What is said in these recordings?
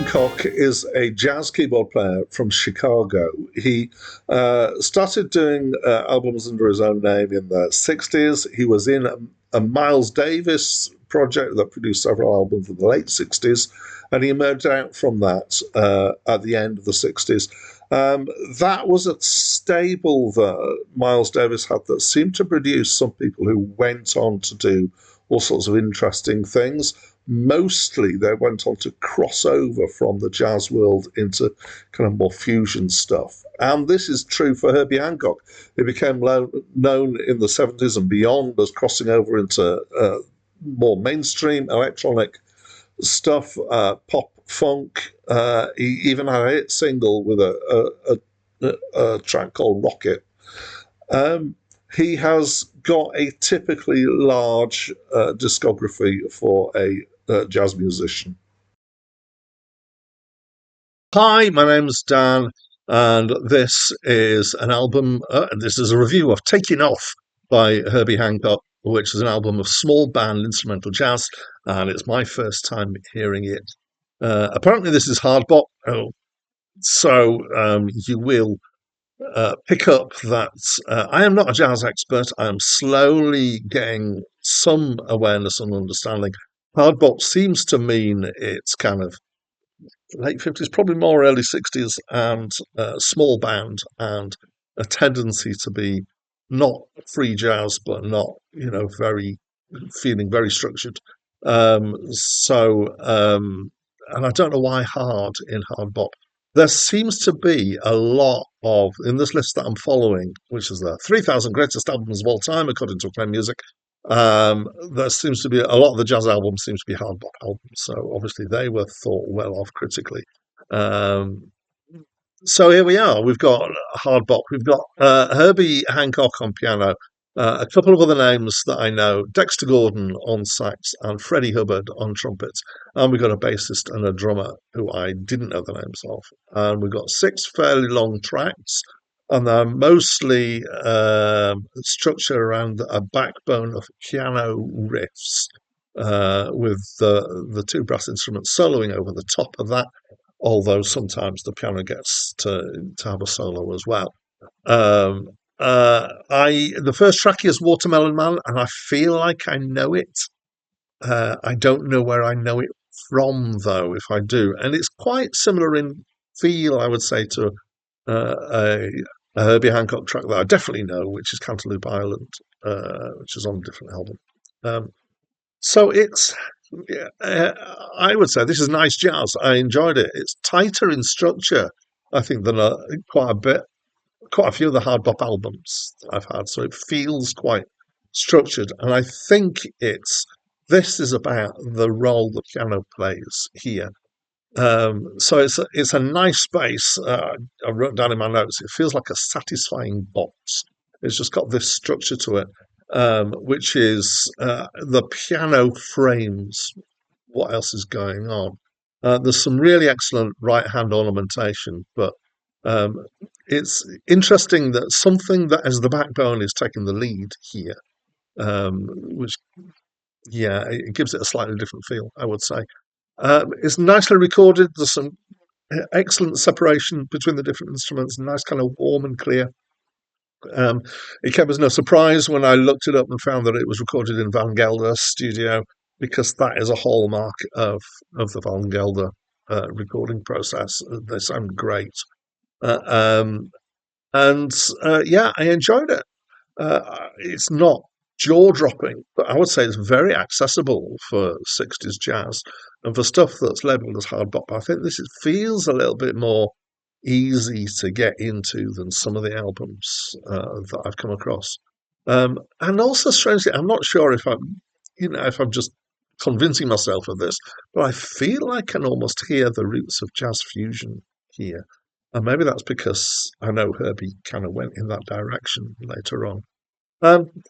Hancock is a jazz keyboard player from Chicago. He started doing albums under his own name in the 60s. He was in a Miles Davis project that produced several albums in the late 60s, and he emerged out from that at the end of the 60s. That was a stable that Miles Davis had that seemed to produce some people who went on to do all sorts of interesting things. Mostly they went on to cross over from the jazz world into kind of more fusion stuff. And this is true for Herbie Hancock. He became known in the 70s and beyond as crossing over into more mainstream electronic stuff, pop, funk. He even had a hit single with a track called Rocket. He has got a typically large discography for a jazz musician. Hi, my name's Dan, and this is an album. This is a review of Takin' Off by Herbie Hancock, which is an album of small band instrumental jazz, and it's my first time hearing it. Apparently, this is hard bop, so you will pick up that I am not a jazz expert. I am slowly getting some awareness and understanding. Hard bop seems to mean it's kind of late 50s, probably more early 60s, and small band, and a tendency to be not free jazz, but not, feeling very structured. And I don't know why hard in hard bop. There seems to be a lot of, in this list that I'm following, which is the 3,000 greatest albums of all time, according to Acclaimed Music, there seems to be a lot of the jazz albums seem to be hard bop albums. So obviously they were thought well of critically. So here we are. We've got hard bop. We've got Herbie Hancock on piano, a couple of other names that I know, Dexter Gordon on sax and Freddie Hubbard on trumpet. And we've got a bassist and a drummer who I didn't know the names of. And we've got 6 fairly long tracks, and they're mostly structured around a backbone of piano riffs with the 2 brass instruments soloing over the top of that, although sometimes the piano gets to have a solo as well. The first track is Watermelon Man, and I feel like I know it. I don't know where I know it from, though, if I do. And it's quite similar in feel, I would say, to a Herbie Hancock track that I definitely know, which is Cantaloupe Island, which is on a different album. So it's, I would say this is nice jazz. I enjoyed it. It's tighter in structure, I think, than quite a few of the hard bop albums that I've had. So it feels quite structured. And I think this is about the role the piano plays here. So it's a nice space. I wrote down in my notes, it feels like a satisfying box. It's just got this structure to it, which is the piano frames what else is going on. There's some really excellent right-hand ornamentation, but it's interesting that something that as the backbone is taking the lead here, which, it gives it a slightly different feel, I would say. It's nicely recorded. There's some excellent separation between the different instruments, nice kind of warm and clear. It came as no surprise when I looked it up and found that it was recorded in Van Gelder studio, because that is a hallmark of the Van Gelder recording process. They sound great. I enjoyed it. It's not jaw-dropping, but I would say it's very accessible for 60s jazz, and for stuff that's labelled as hard bop. I think this feels a little bit more easy to get into than some of the albums that I've come across. And also, strangely, I'm not sure if I'm just convincing myself of this, but I feel I can almost hear the roots of jazz fusion here. And maybe that's because I know Herbie kind of went in that direction later on.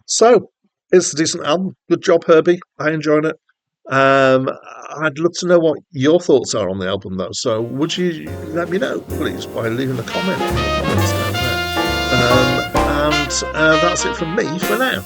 So it's a decent album. Good job, Herbie. I enjoyed it. I'd love to know what your thoughts are on the album, though. So would you let me know, please, by leaving a comment in the comments down there. And that's it from me for now.